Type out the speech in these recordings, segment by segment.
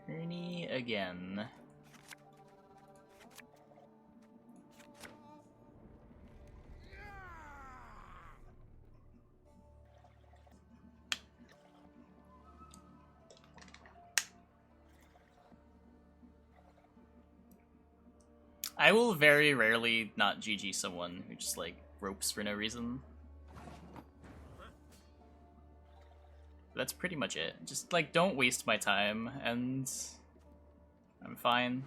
Ernie again. I will very rarely not GG someone who just, like, ropes for no reason. That's pretty much it. Just, like, don't waste my time, and I'm fine.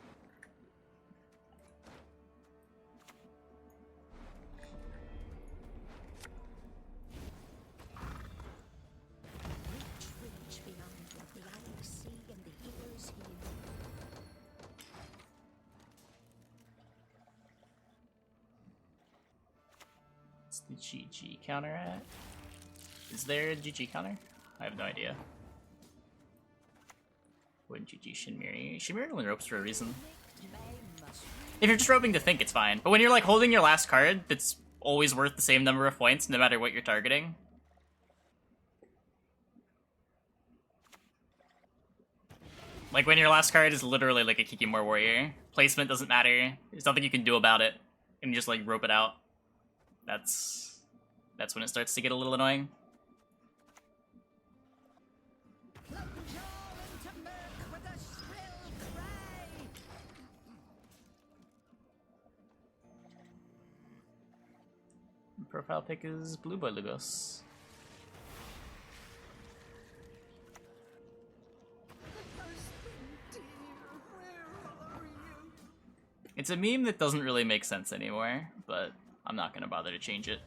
What's the GG counter at? Is there a GG counter? I have no idea. Wouldn't GG Shinmiri? Shinmiri only ropes for a reason. If you're just roping to think, it's fine. But when you're like holding your last card that's always worth the same number of points no matter what you're targeting. Like when your last card is literally like a Kikimor Warrior. Placement doesn't matter. There's nothing you can do about it. And you just like rope it out. That's when it starts to get a little annoying. Profile pic is Blue Boy Lugos. It's a meme that doesn't really make sense anymore, but I'm not gonna bother to change it.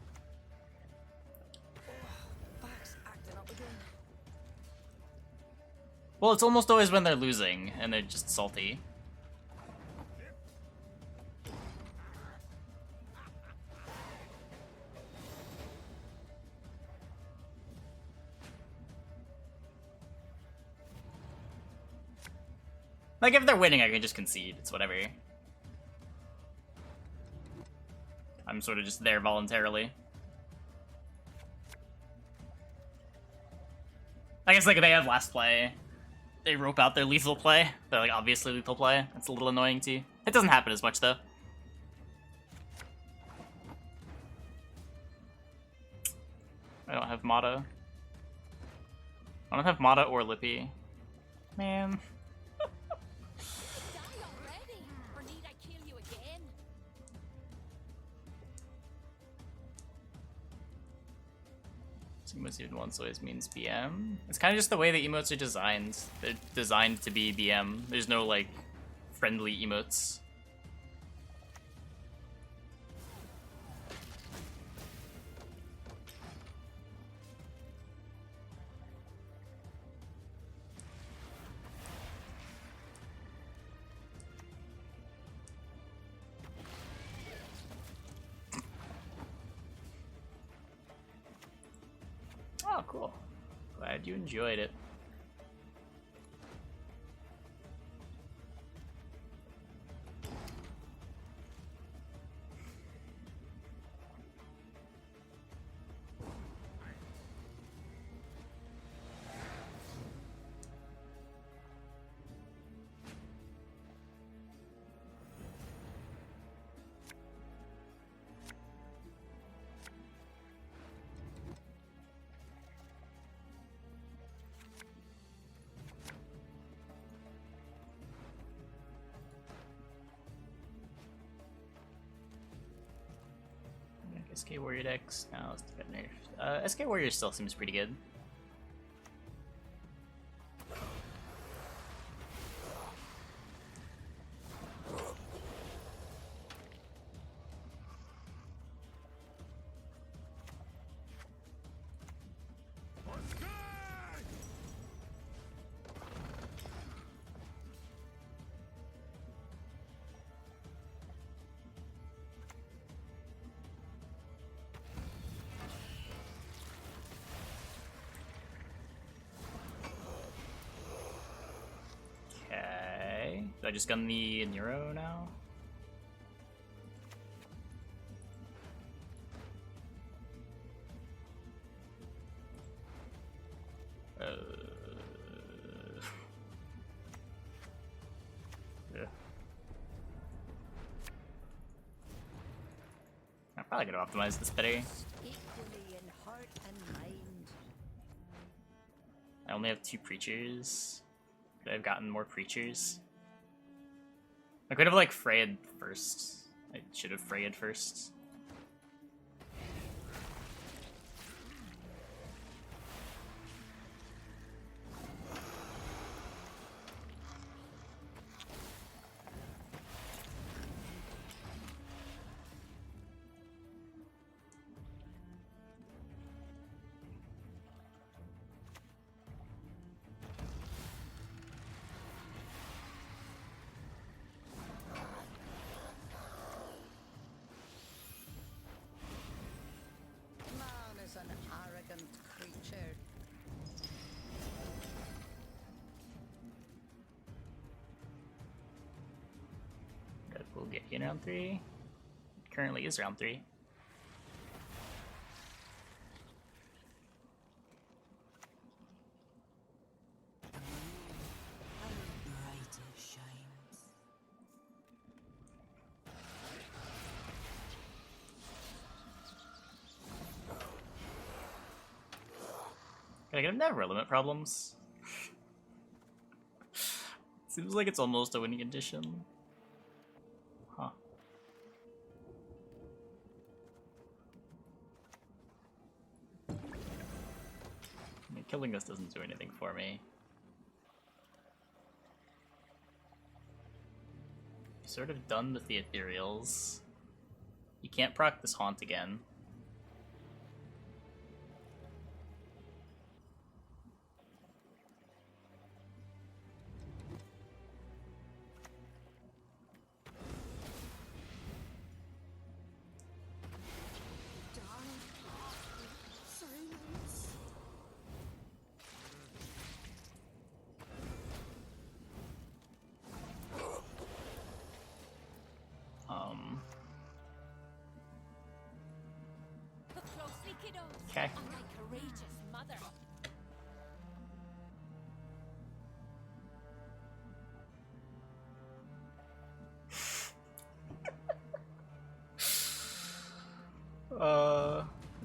Well, it's almost always when they're losing, and they're just salty. Like, if they're winning, I can just concede. It's whatever. I'm sort of just there voluntarily. I guess, like, if they have last play, they rope out their lethal play. They're, like, obviously lethal play. It's a little annoying, too. It doesn't happen as much, though. I don't have Mata. I don't have Mata or Lippy. Man. Emotes even once always means BM. It's kind of just the way the emotes are designed. They're designed to be BM. There's no, like, friendly emotes. Oh, cool. Glad you enjoyed it. SK Warrior decks. Now let's get nerfed. SK Warrior still seems pretty good. Do I just gun the Nero now? Probably could have optimized this better. Equally in heart and mind. I only have 2 preachers. Could I have gotten more preachers? I could have like frayed first. I should have frayed first. Man is an arrogant creature. That will get you in round 3. Currently is round 3. Can I get never limit problems? Seems like it's almost a winning condition. Huh. I mean, killing this doesn't do anything for me. Sort of done with the ethereals. You can't proc this haunt again. Okay.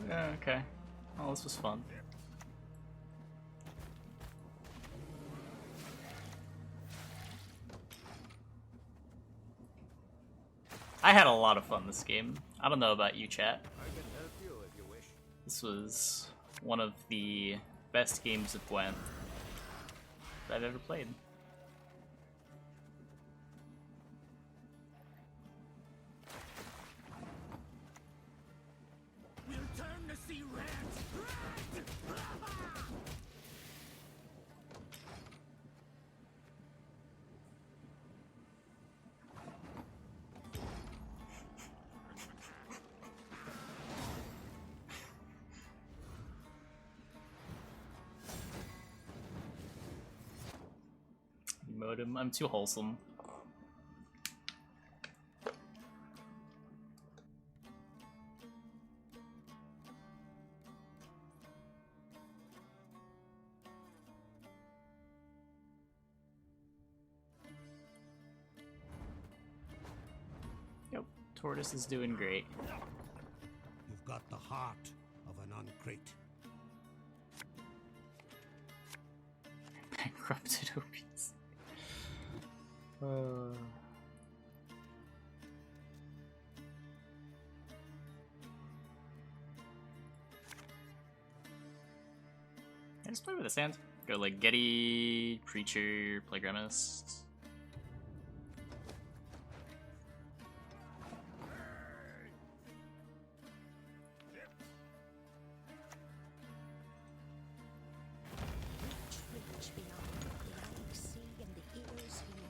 Yeah, okay. Well, this was fun. I had a lot of fun this game. I don't know about you, chat. I can help you if you wish. This was one of the best games of Gwent that I've ever played. We'll turn to see red. Modem. I'm too wholesome. Yep, Tortoise is doing great. You've got the heart of an uncrate. Bankrupted opies. I just play with this hand. Go like Gedy, Preacher, Playgroundist. Reach beyond the Attic Sea and the ears here.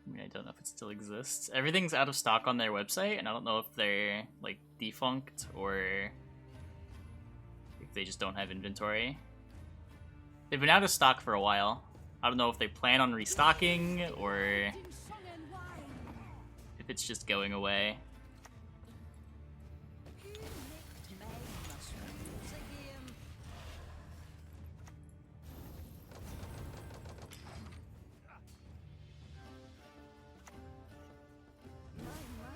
I mean, I don't know if it still exists. Everything's out of stock on their website, and I don't know if they're like defunct or if they just don't have inventory. They've been out of stock for a while. I don't know if they plan on restocking or if it's just going away. My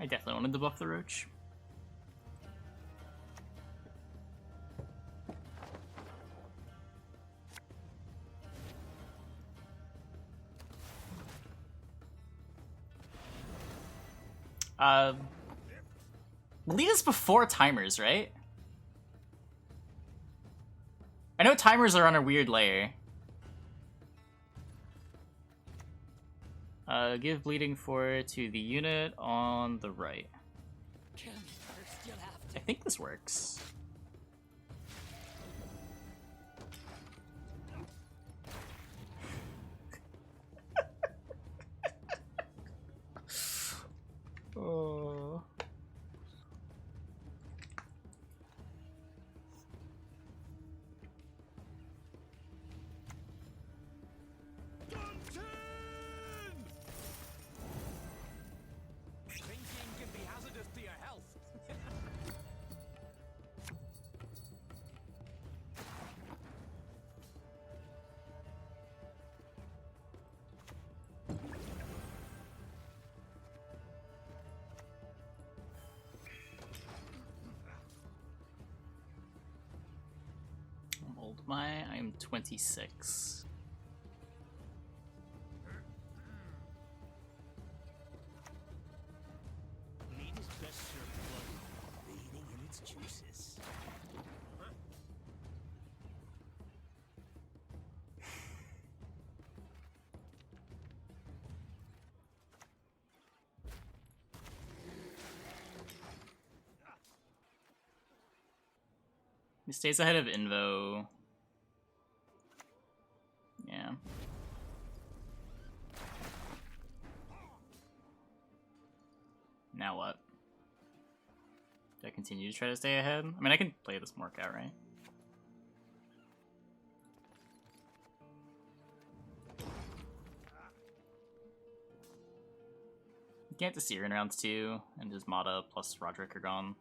I definitely wanted to buff the roach. Lead us before timers, right? I know timers are on a weird layer. Give bleeding 4 to the unit on the right. Kill me first, you'll have to. I think this works. Oh. Thinking can be hazardous to your health. How old am I? I'm 26. Lead is best served blood, bathing in its juices. He stays ahead of Invo. Yeah. Now what? Do I continue to try to stay ahead? I mean, I can play this Mork out, right? Get to Seer in round 2, and his Mata plus Roderick are gone.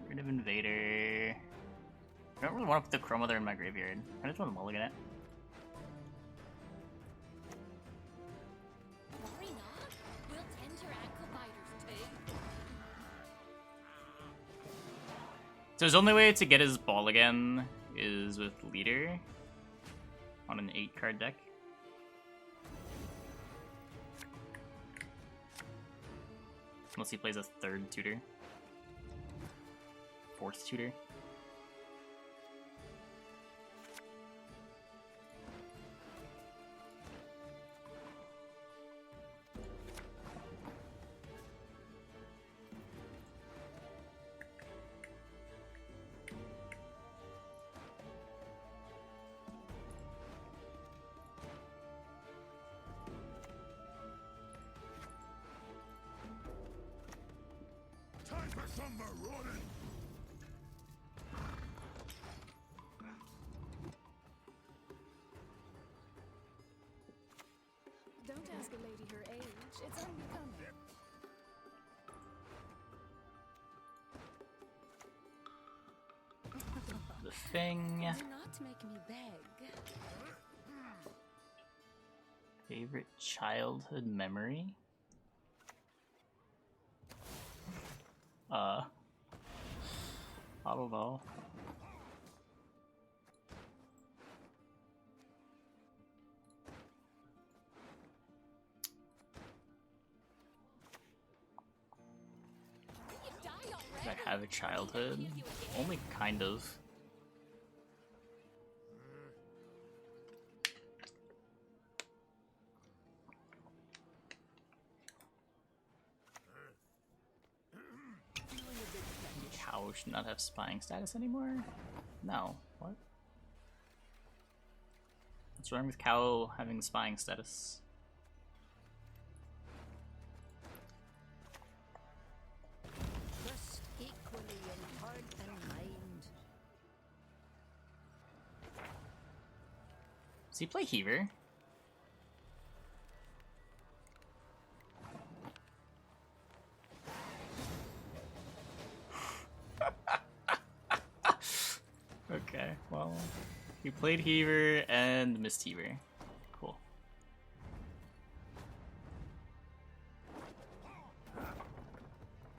Rid of Invader. I don't really want to put the Chroma there in my graveyard. I just want to mulligan it. Worry not. We'll tend your ankle biters too. So his only way to get his ball again is with Leader on an 8-card deck. Unless he plays a 3rd tutor. 4th tutor. Time for some marauding! Don't ask a lady her age. It's unbecoming. The thing. Do not make me beg. Favorite childhood memory? I don't know. You die Did already. I have a childhood? Only kind of. should not have spying status anymore? No. What? What's wrong with cow having spying status? Trust equally in heart and mind. Does he play Heaver? Okay, well, he played Heaver and missed Heaver. Cool.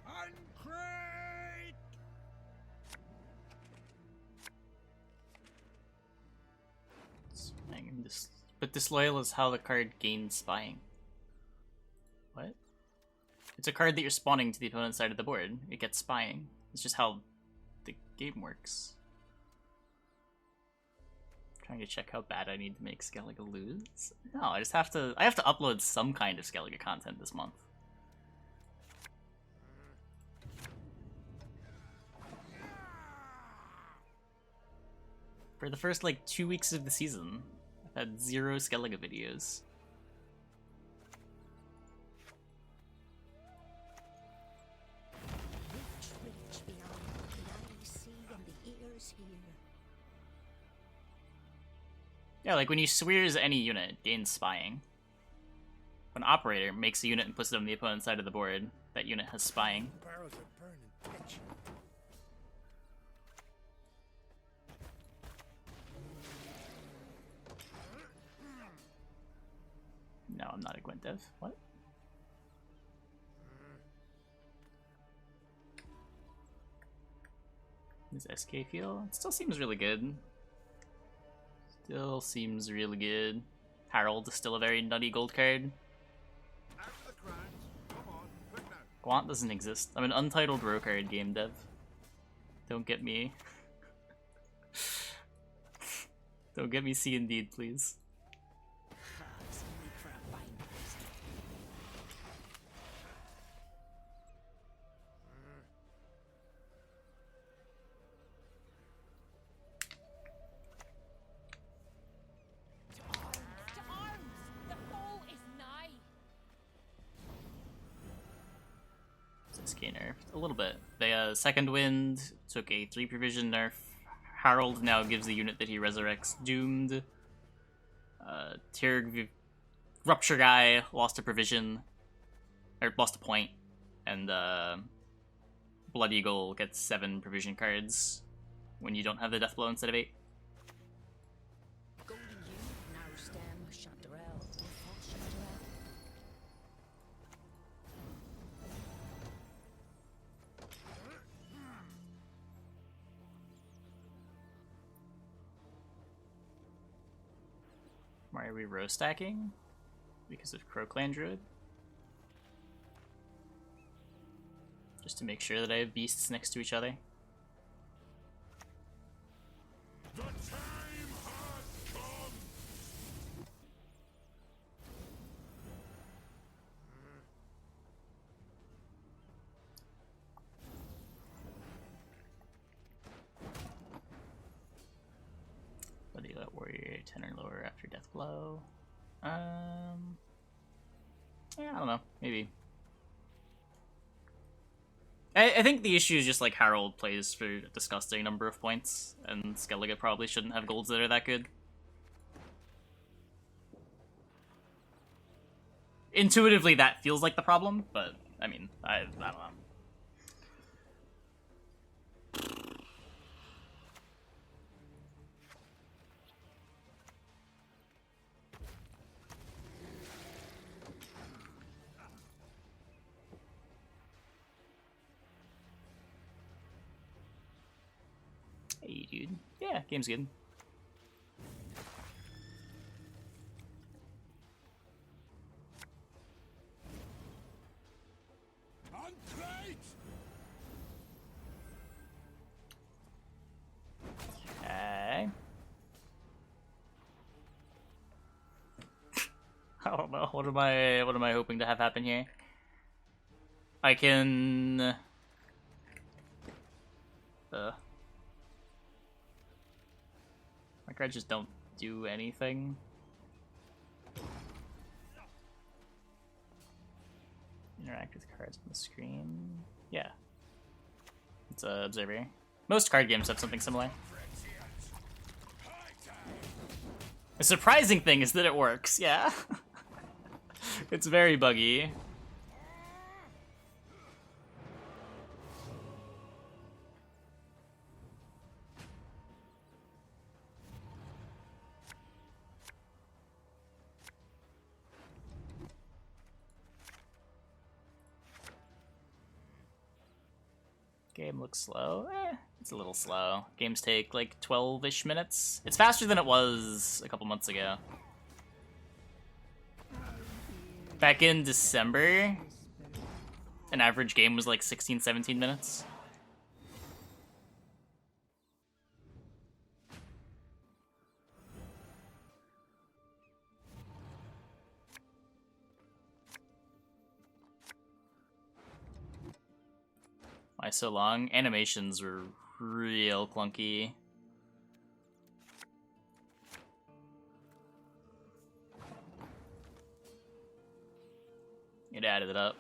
Uncrate! Spying. But disloyal is how the card gains spying. What? It's a card that you're spawning to the opponent's side of the board. It gets spying. It's just how the game works. Trying to check how bad I need to make Skellige lose? No, I have to upload some kind of Skellige content this month. For the first like 2 weeks of the season, I've had 0 Skellige videos. Rich beyond what the eyes see and the ears hear. Yeah, like when you swears any unit, it gains spying. When operator makes a unit and puts it on the opponent's side of the board, that unit has spying. Barrels are burning, bitch. No, I'm not a Gwent dev. What? Does SK feel? It still seems really good. Still seems really good. Harold is still a very nutty gold card. After the crimes. Come on, quick now. Gwent doesn't exist. I'm an untitled row card game dev. Don't get me. Don't get me C indeed, please. To arms! The foe is nigh! SK nerfed a little bit. The second wind took a 3 provision nerf. Harold now gives the unit that he resurrects doomed. Tirg Rupture Guy lost a provision, or lost a point, and Blood Eagle gets 7 provision cards when you don't have the death blow instead of 8. Golden Youth, Narrow Stem, Chanterelle, False Chanterelle. Why are we row stacking? Because of Crow Clan Druid? Just to make sure that I have beasts next to each other. The time has come. What do you let warrior 10 or lower after death blow? Yeah, I don't know. Maybe. I think the issue is just like Harold plays for a disgusting number of points, and Skellige probably shouldn't have golds that are that good. Intuitively, that feels like the problem, but I mean, I don't know. Hey, dude. Yeah, game's good. Uncrate! Okay. I don't know. What am I hoping to have happen here? I can My cards just don't do anything. Interact with cards on the screen. Yeah. It's a observer. Most card games have something similar. The surprising thing is that it works, yeah. It's very buggy. Game looks slow. It's a little slow. Games take like 12-ish minutes. It's faster than it was a couple months ago. Back in December, an average game was like 16, 17 minutes. Why so long? Animations were real clunky. It added it up.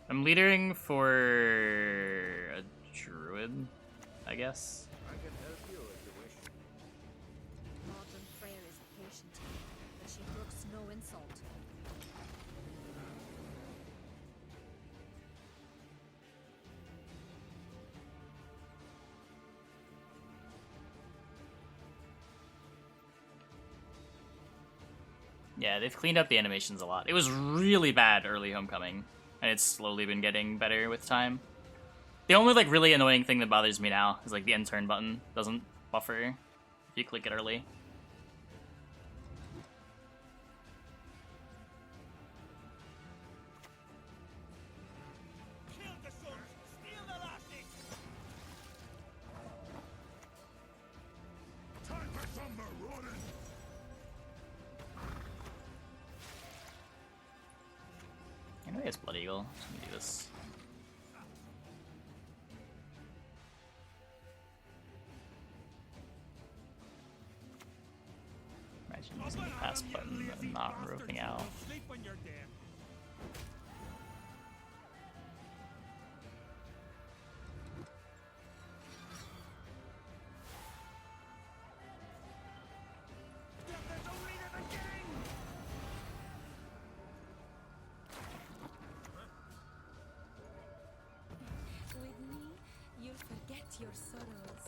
I'm leadering for a druid, I guess. I can help you if you wish. Modern Freyr is patient, but she brooks no insult. Yeah, they've cleaned up the animations a lot. It was really bad early Homecoming, and it's slowly been getting better with time. The only like really annoying thing that bothers me now is like the end turn button doesn't buffer if you click it early. Kill the sons, steal the lassie. Time for some marauding! I know he has Blood Eagle. Just gonna do this. Imagine using the pass button and not roping out. Sleep when you're dead. There's only the beginning. With me, you'll forget your sorrows.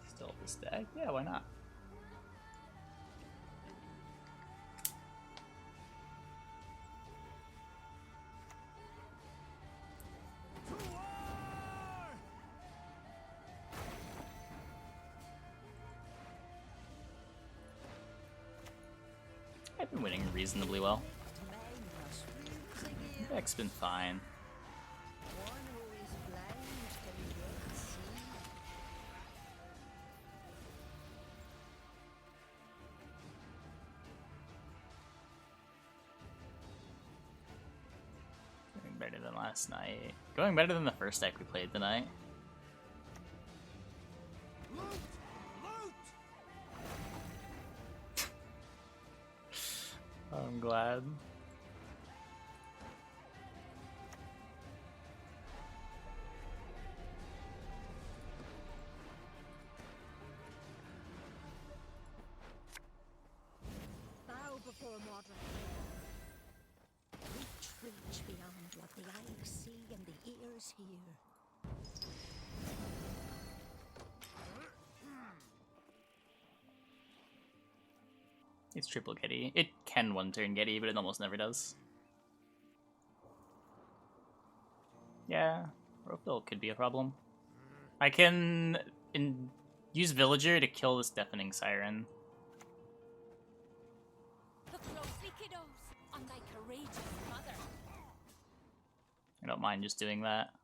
Still this deck? Yeah, why not? To war! I've been winning reasonably well. Men must lose again. The deck's been fine. One who is blind can yet see. Going better than last night. Going better than the first deck we played tonight. Loot! Loot! I'm glad. Bow before modern. Reach beyond what the eyes see and the ears hear. It's triple Gedy. It can one-turn Gedy, but it almost never does. Yeah, Ropebill could be a problem. I can use Villager to kill this Deafening Siren. Look closely, kiddos, on thy courageous mother. I don't mind just doing that.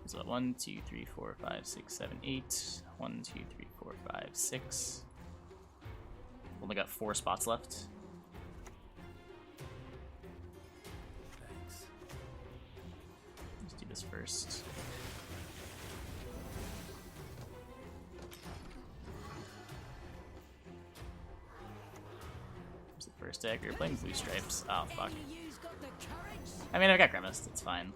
So 1, 2, 3, 4, 5, 6, 7, 8. 1, 2, 3, 4, 5, 6. Only got 4 spots left. Thanks. Let's do this first. Where's the first deck? You're playing blue stripes. Oh, fuck. Any of yous got the courage? I mean, I've got Grimace. It's fine.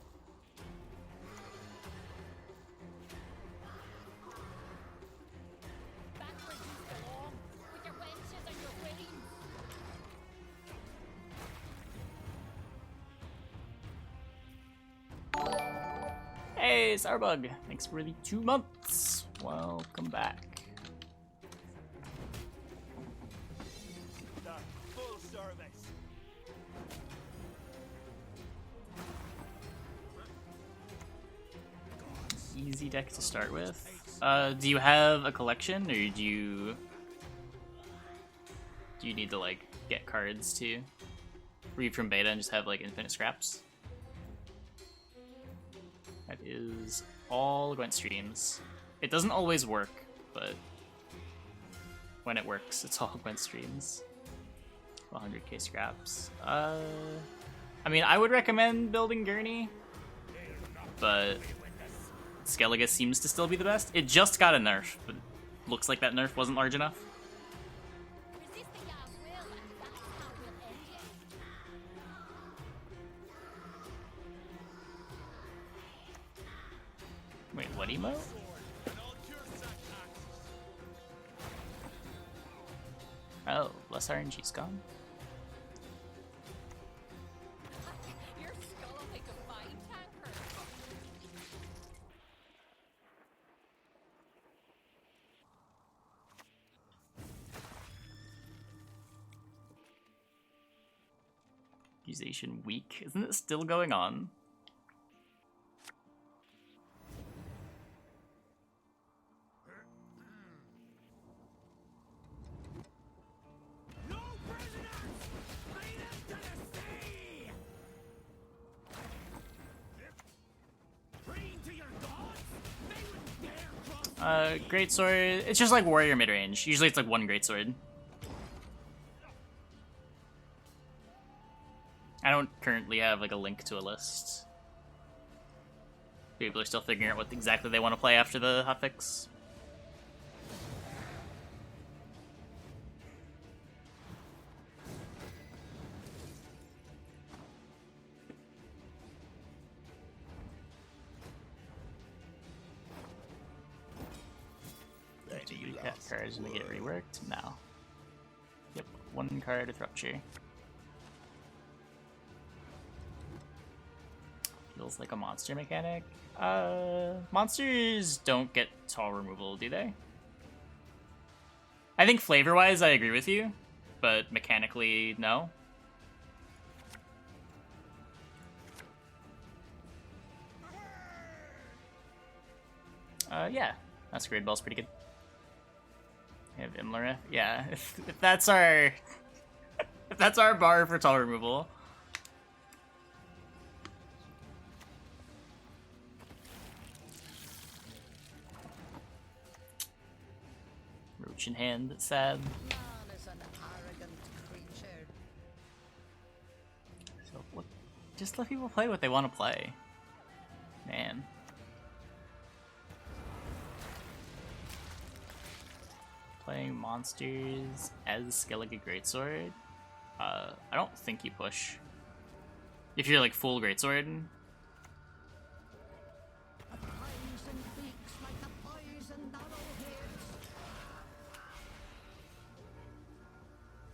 Backwards you belong, with your wenches and your weddings. Hey, Starbug! Thanks for the 2 months. Welcome back. The full service. Easy deck to start with. Do you have a collection, or do you need to like get cards to read from beta and just have like infinite scraps? That is all Gwent streams. It doesn't always work, but when it works, it's all Gwent streams. 100k scraps. I mean, I would recommend building Gurney, but Skellige seems to still be the best. It just got a nerf, but looks like that nerf wasn't large enough. Resist the Yah will, and that's how we'll end you. Wait, what emote? Oh, less RNG's gone. Your skull like a fine tanker. Accusation weak. Isn't it still going on? No prisoners! Lead them to the sea! Praying to your gods? They wouldn't dare cross. Greatsword. It's just like warrior mid-range. Usually it's like 1 greatsword. I don't currently have like a link to a list. People are still figuring out what exactly they want to play after the hotfix. Do you have cards and they get reworked? No. Yep, 1 card with Rupture. Feels like a monster mechanic. Monsters don't get tall removal, do they? I think flavor-wise, I agree with you, but mechanically, no. Yeah, Masquerade Ball's pretty good. I have Imlerith. Yeah, if that's our if that's our bar for tall removal. Roach in hand, sad. Man is an arrogant creature. So just let people play what they want to play. Man. Playing monsters as Skellige Greatsword. I don't think you push. If you're like full Greatsword. A poison beaks like a poison arrowheads.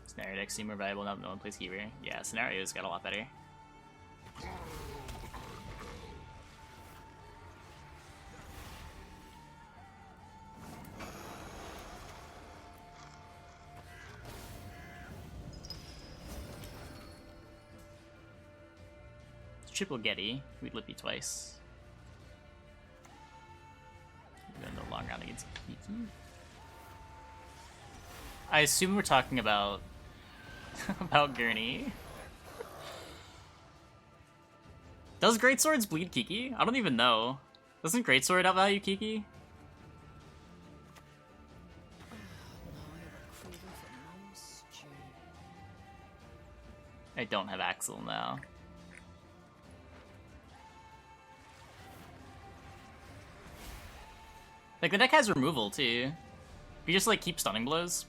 Scenario decks seem more valuable now that no one plays Keeper. Yeah, Scenario's got a lot better. Triple Gedy, we'd lip you twice. We're going to long round against Kiki. I assume we're talking about about Gurney. Does Greatswords bleed Kiki? I don't even know. Doesn't Greatsword outvalue Kiki? I don't have Axel now. Like, the deck has removal, too. If you just, like, keep stunning blows.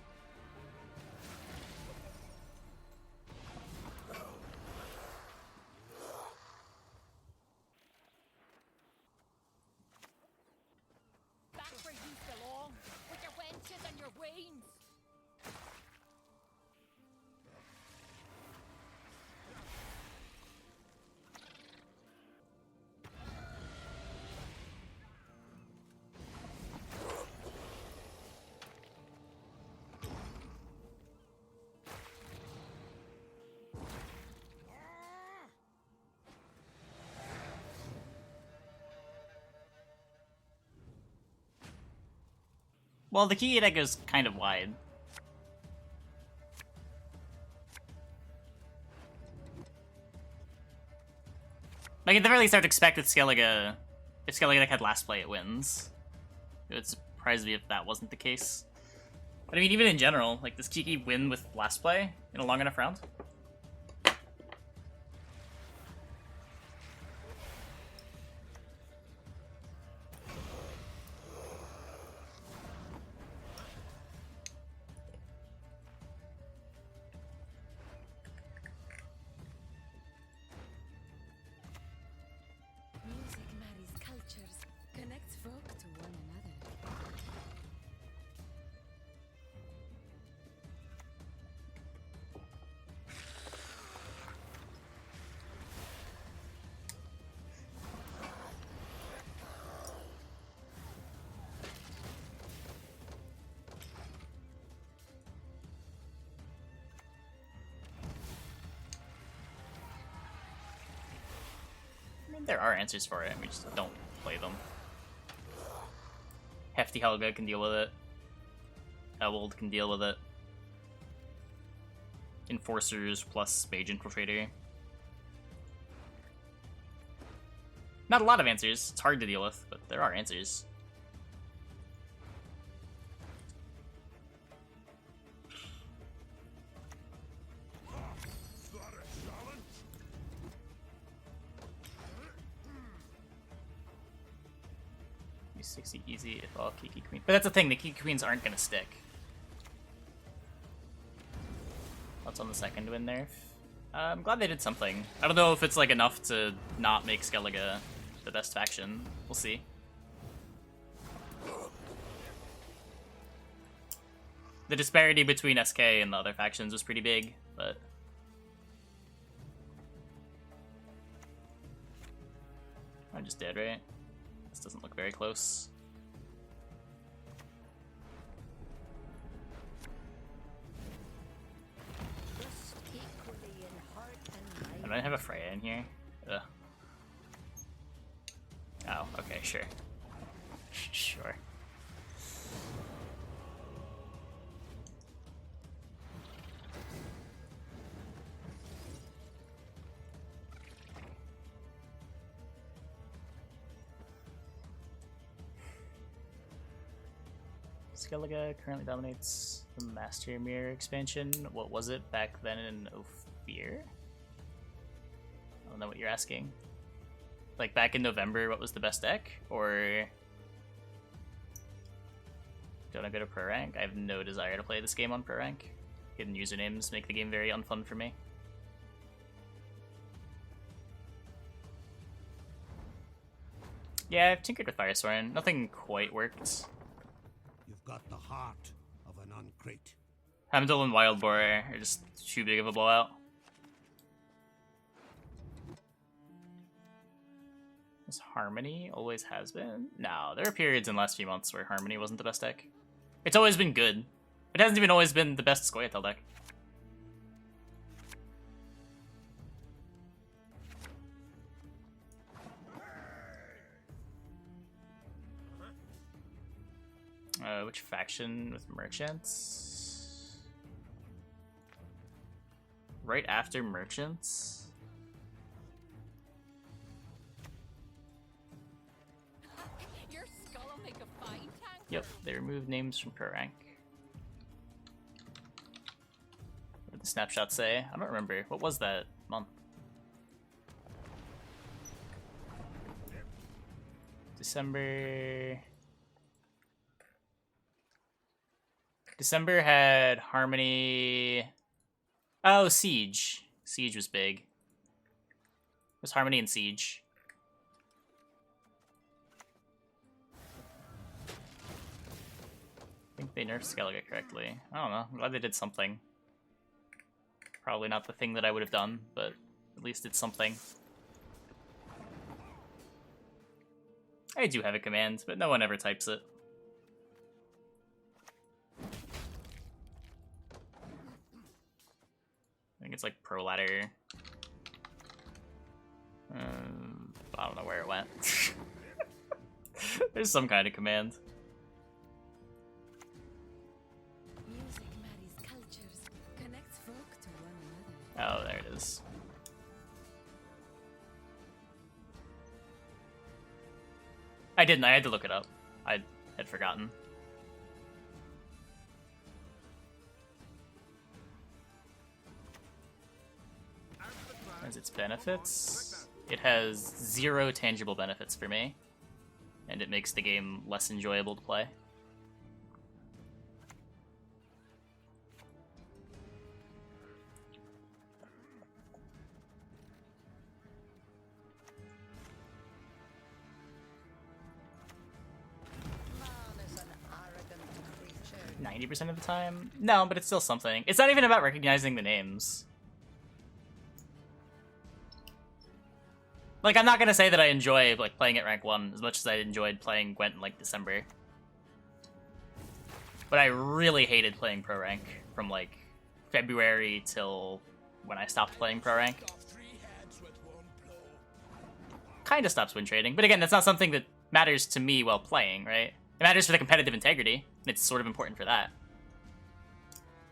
Back where you belong, with your wenches and your wains. Well, the Kiki deck is kind of wide. Like, at the very least, I would expect if Skellige deck had last play, it wins. It would surprise me if that wasn't the case. But I mean, even in general, like, does Kiki win with last play in a long enough round? Music marries cultures, connects folk to one another. I mean, there are answers for it, we just don't play them. Hefty Helga can deal with it. Ewald can deal with it. Enforcers plus Mage Infiltrator. Not a lot of answers, it's hard to deal with, but there are answers. Use 60 easy if all Kiki Queen. But that's the thing, the Kiki Queens aren't gonna stick. What's on the second win nerf? I'm glad they did something. I don't know if it's like enough to not make Skellige the best faction. We'll see. The disparity between SK and the other factions was pretty big, but I'm just dead, right? This doesn't look very close. Just equally in heart and I mind. might have a Freya in here. Ugh. Oh, okay, sure. Sure. Skellige currently dominates the Master Mirror expansion. What was it back then in Ophir? I don't know what you're asking. Like back in November, what was the best deck? Or don't I go to Pro Rank? I have no desire to play this game on Pro Rank. Hidden usernames make the game very unfun for me. Yeah, I've tinkered with Firesworn. Nothing quite worked. You've got the heart of an uncrate. Hamdil and Wild Boar are just too big of a blowout. Is Harmony always has been? No, there are periods in the last few months where Harmony wasn't the best deck. It's always been good. It hasn't even always been the best Scoia'tael deck. Which faction with merchants? Right after merchants? Yep, they removed names from pro rank. What did the snapshot say? I don't remember. What was that month? December. December had Harmony. Oh, Siege. Siege was big. It was Harmony and Siege. I think they nerfed Skellige correctly. I don't know. I'm glad they did something. Probably not the thing that I would have done, but at least it's something. I do have a command, but no one ever types it. I think it's like pro ladder. I don't know where it went. There's some kind of command. Music marries cultures, connects folk to one another. Oh, there it is. I didn't. I had to look it up. I had forgotten. As its benefits, it has 0 tangible benefits for me, and it makes the game less enjoyable to play. 90% of the time? No, but it's still something. It's not even about recognizing the names. Like, I'm not gonna say that I enjoy like playing at rank 1 as much as I enjoyed playing Gwent in like December. But I really hated playing pro rank from like February till when I stopped playing pro rank. Kinda stopped win trading, but again, that's not something that matters to me while playing, right? It matters for the competitive integrity, and it's sort of important for that.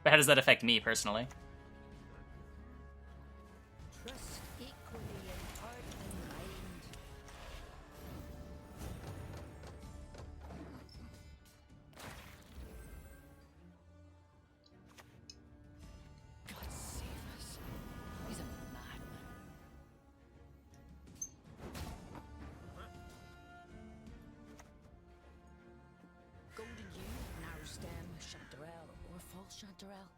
But how does that affect me personally? Trust equally in heart and mind. God save us. He's a madman. Golden Yew, narrow stem, chanterelle, or false chanterelle.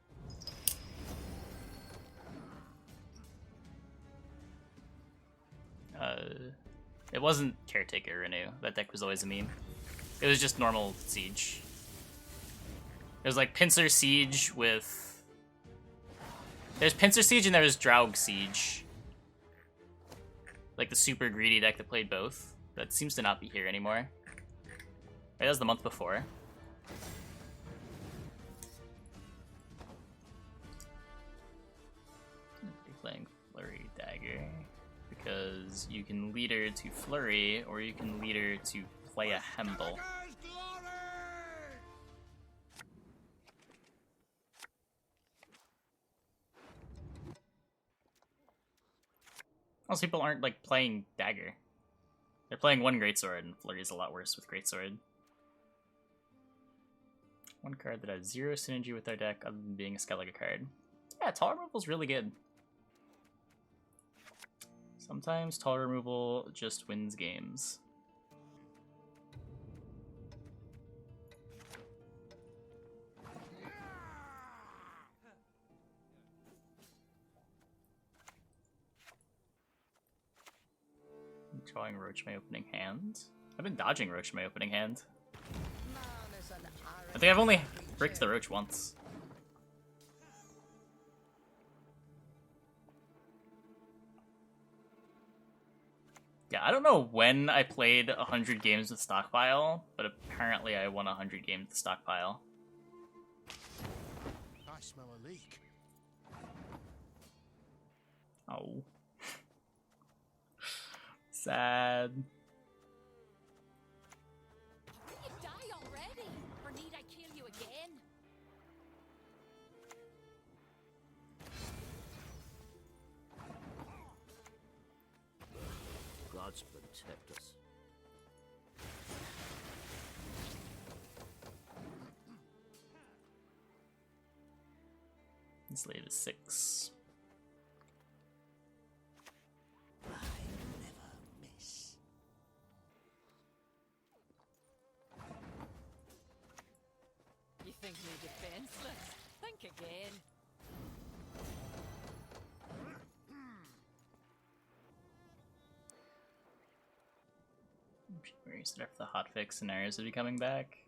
It wasn't Caretaker Renew. That deck was always a meme. It was just normal Siege. It was like Pincer Siege with... There's Pincer Siege and there was Draug Siege. Like the super greedy deck that played both. That seems to not be here anymore. Right, that was the month before. Be playing Flurry Dagger. Because you can leader to Flurry, or you can leader to play a Hemble. Most people aren't like playing Dagger. They're playing one Greatsword, and Flurry's a lot worse with Greatsword. One card that has 0 synergy with our deck other than being a Skellige card. Yeah, Tall Removal's really good. Sometimes Tall Removal just wins games. I'm drawing Roach my opening hand. I've been dodging Roach my opening hand. I think I've only bricked the Roach once. Yeah, I don't know when I played 100 games with Stockpile, but apparently I won 100 games with Stockpile. I smell a leak. Oh. Sad. Will you die already? Or need I kill you again? Gods protect us. Slave is 6. I never miss. You think me defenseless? Think again. Where you set up the hotfix scenarios will be coming back.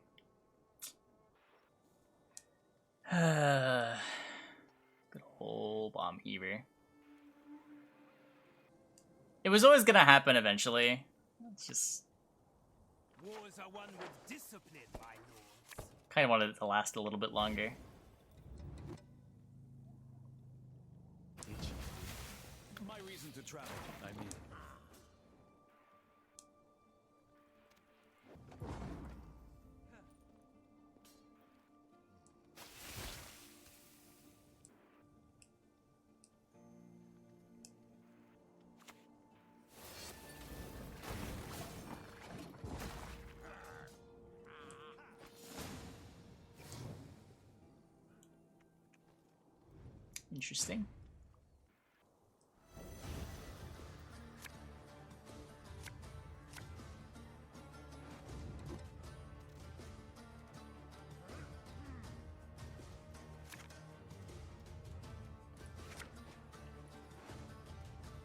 Good old bomb heaver. It was always gonna happen eventually. It's just Wars are won with discipline, my lords. kind of wanted it to last a little bit longer. My reason to travel, I mean. Interesting.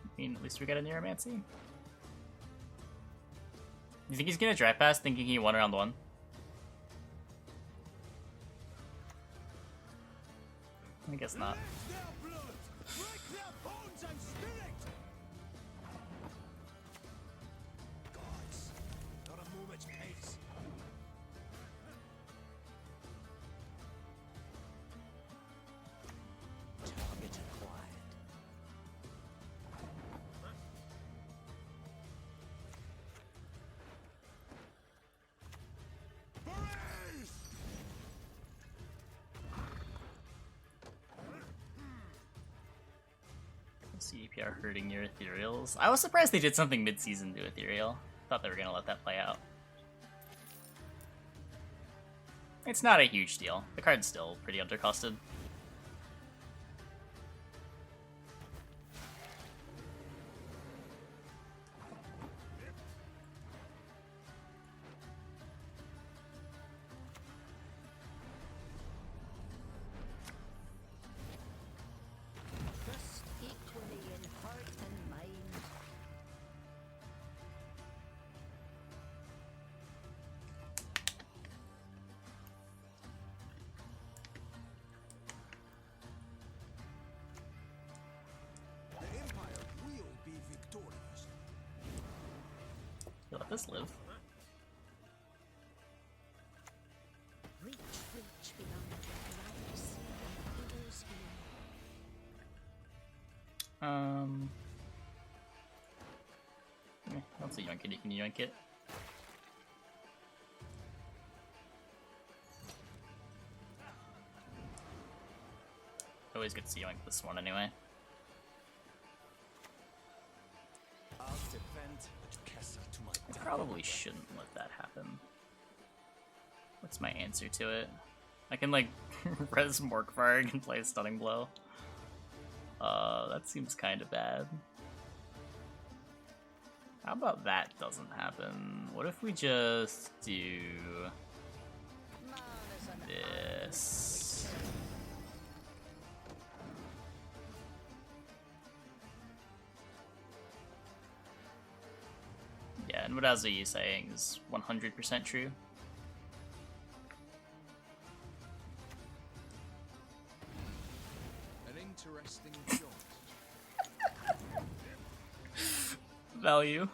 I mean, at least we got a Oniromancy. You think he's gonna drive past thinking he won around 1? I guess not. Their blood, break their bones and spirit. Gods, not a moment's pace. Target acquired. Brace! CDPR hurting your ethereals. I was surprised they did something mid-season to ethereal. Thought they were gonna let that play out. It's not a huge deal. The card's still pretty undercosted. Trust equally in heart and mind. The Empire will be victorious. You let this live. Reach beyond the clouds. Eagles here. That's a yoink it. You can yoink it. Always good to see yoink this one anyway. I'll defend the castle to my I probably shouldn't let that happen. What's my answer to it? I can like res Morkvarg and play a stunning blow. That seems kind of bad. How about that doesn't happen? What if we just do Man is an this? Yeah, and what Azu is saying is 100% true. An interesting shot. Value.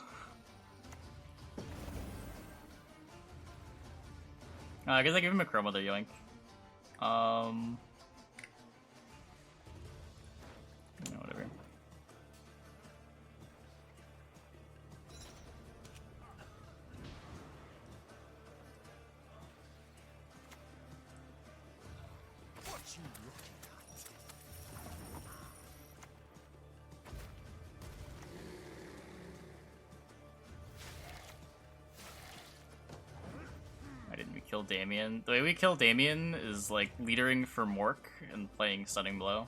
I guess I give him a Chroma there, yoink. No, whatever. What you looking at? Why didn't we kill Damien? The way we kill Damien is like leadering for Mork and playing Stunning Blow.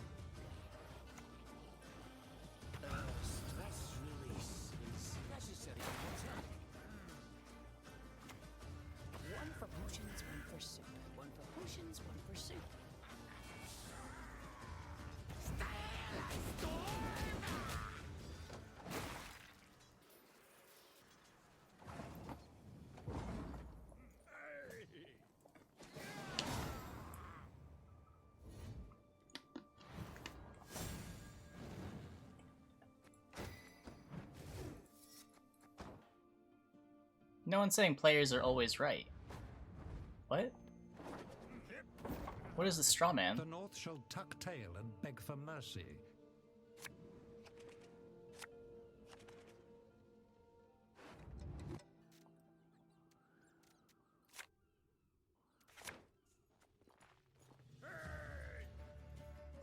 No one's saying players are always right. What? What is the straw man? The North shall tuck tail and beg for mercy.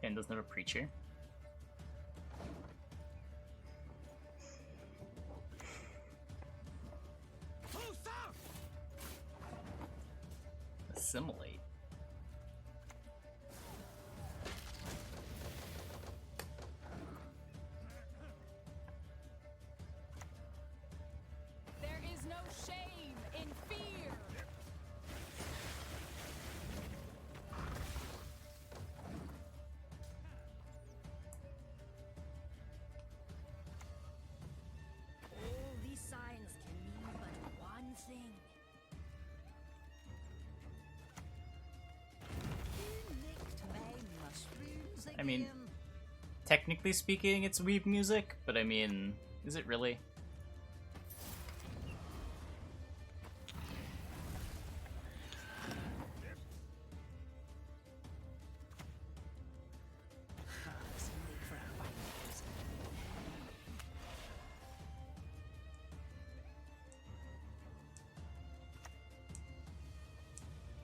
And doesn't have a preacher. Assimilate. There is no shame in fear. All these signs can mean but one thing. You nicked my mushrooms I mean, again. technically speaking, it's weeb music, but I mean, is it really?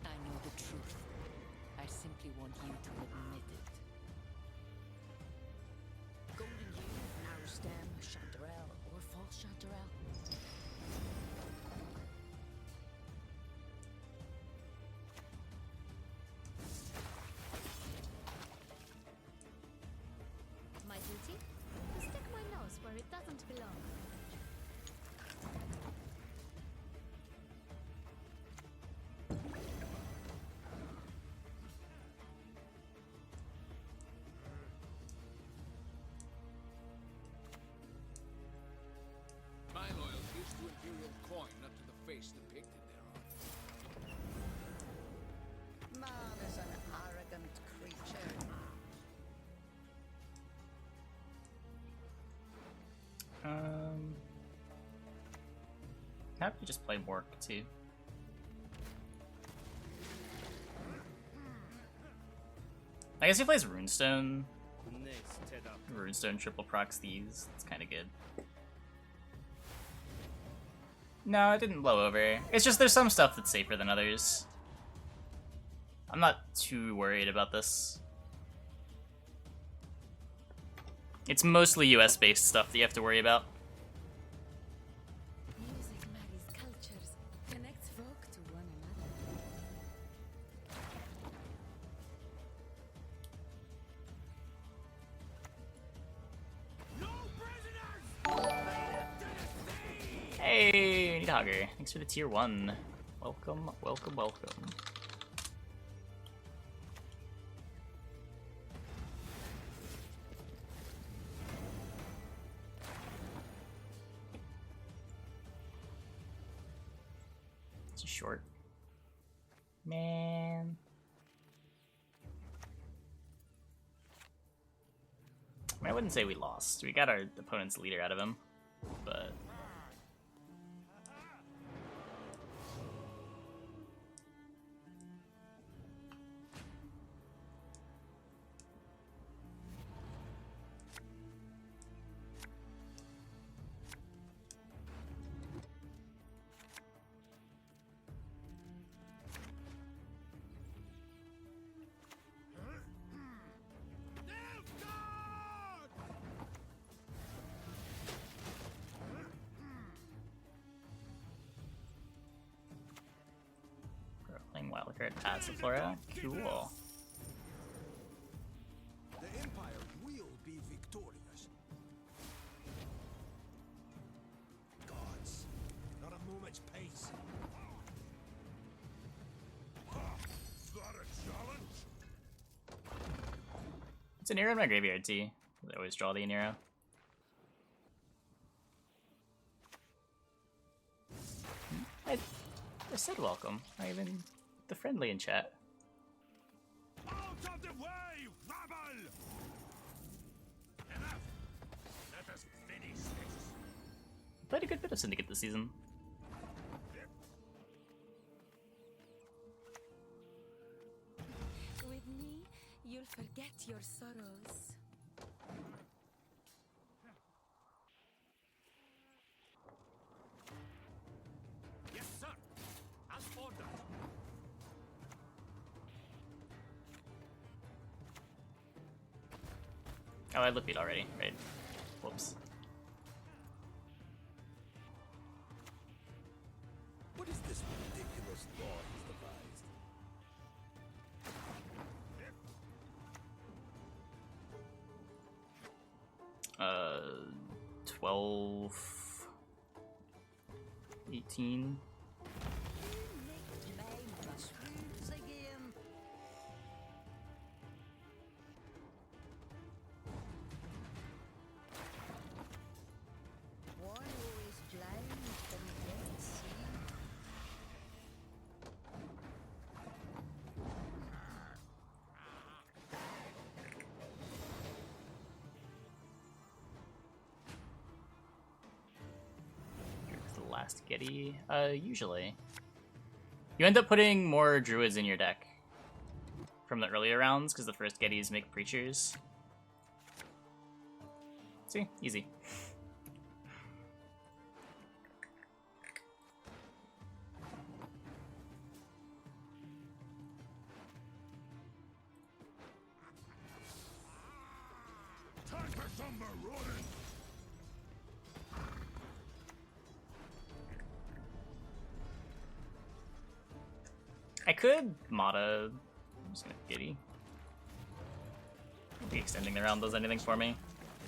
I know the truth. I simply want you to admit it. Golden Yew, Narrow Stem, Chanterelle, or False Chanterelle. My duty? To stick my nose where it doesn't belong. My loyalty is to Imperial coin, not to the face depicted thereon. Man is an arrogant creature. How about you just play Mork too? I guess he plays Runestone. Runestone triple procs these. It's kind of good. No, it didn't blow over. It's just there's some stuff that's safer than others. I'm not too worried about this. It's mostly US-based stuff that you have to worry about. Music marries cultures, connects folk to one another. Hey, Needhogger. Thanks for the tier 1. Welcome, welcome, welcome. It's a short. Man. I mean, I wouldn't say we lost. We got our opponent's leader out of him, but... Playing Wildcard Passiflora? Cool. The Empire will be victorious. Gods, not a moment's pace. Got a challenge? It's an Aniro in my graveyard too. I always draw the Aniro. I said welcome. I even the friendly in chat. Out of the way, rabble! Enough! Let us finish this. Played a good bit of Syndicate this season. This your sorrows. Yes, sir. As ordered. Oh, I lip beat already, right? Whoops. What is this ridiculous law he's devised? 12, 18. Nicked my mushrooms again. One always blind from the sea. Here's the last Gedy. Usually. You end up putting more druids in your deck from the earlier rounds, because the first Gedys make preachers. See? Easy. Time for some marauding! I could Mata. I'm just gonna Gedy. I don't think extending the round does anything for me.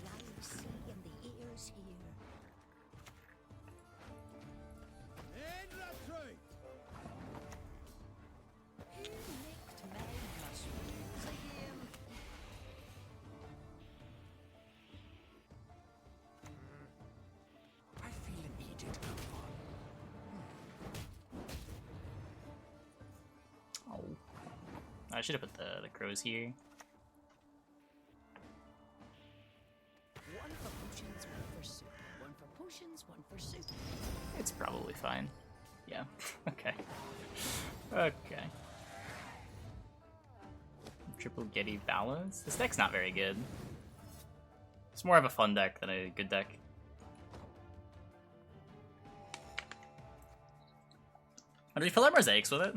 Live sea and the ears here. And that's right! Who nicked my mushrooms again? I feel immediate comfort. Oh. I should have put the crows here. One for potions, one for soup. One for potions, one for soup. It's probably fine. Yeah. Okay. Okay. Triple Gedy balance. This deck's not very good. It's more of a fun deck than a good deck. How do you fill out mosaics with it?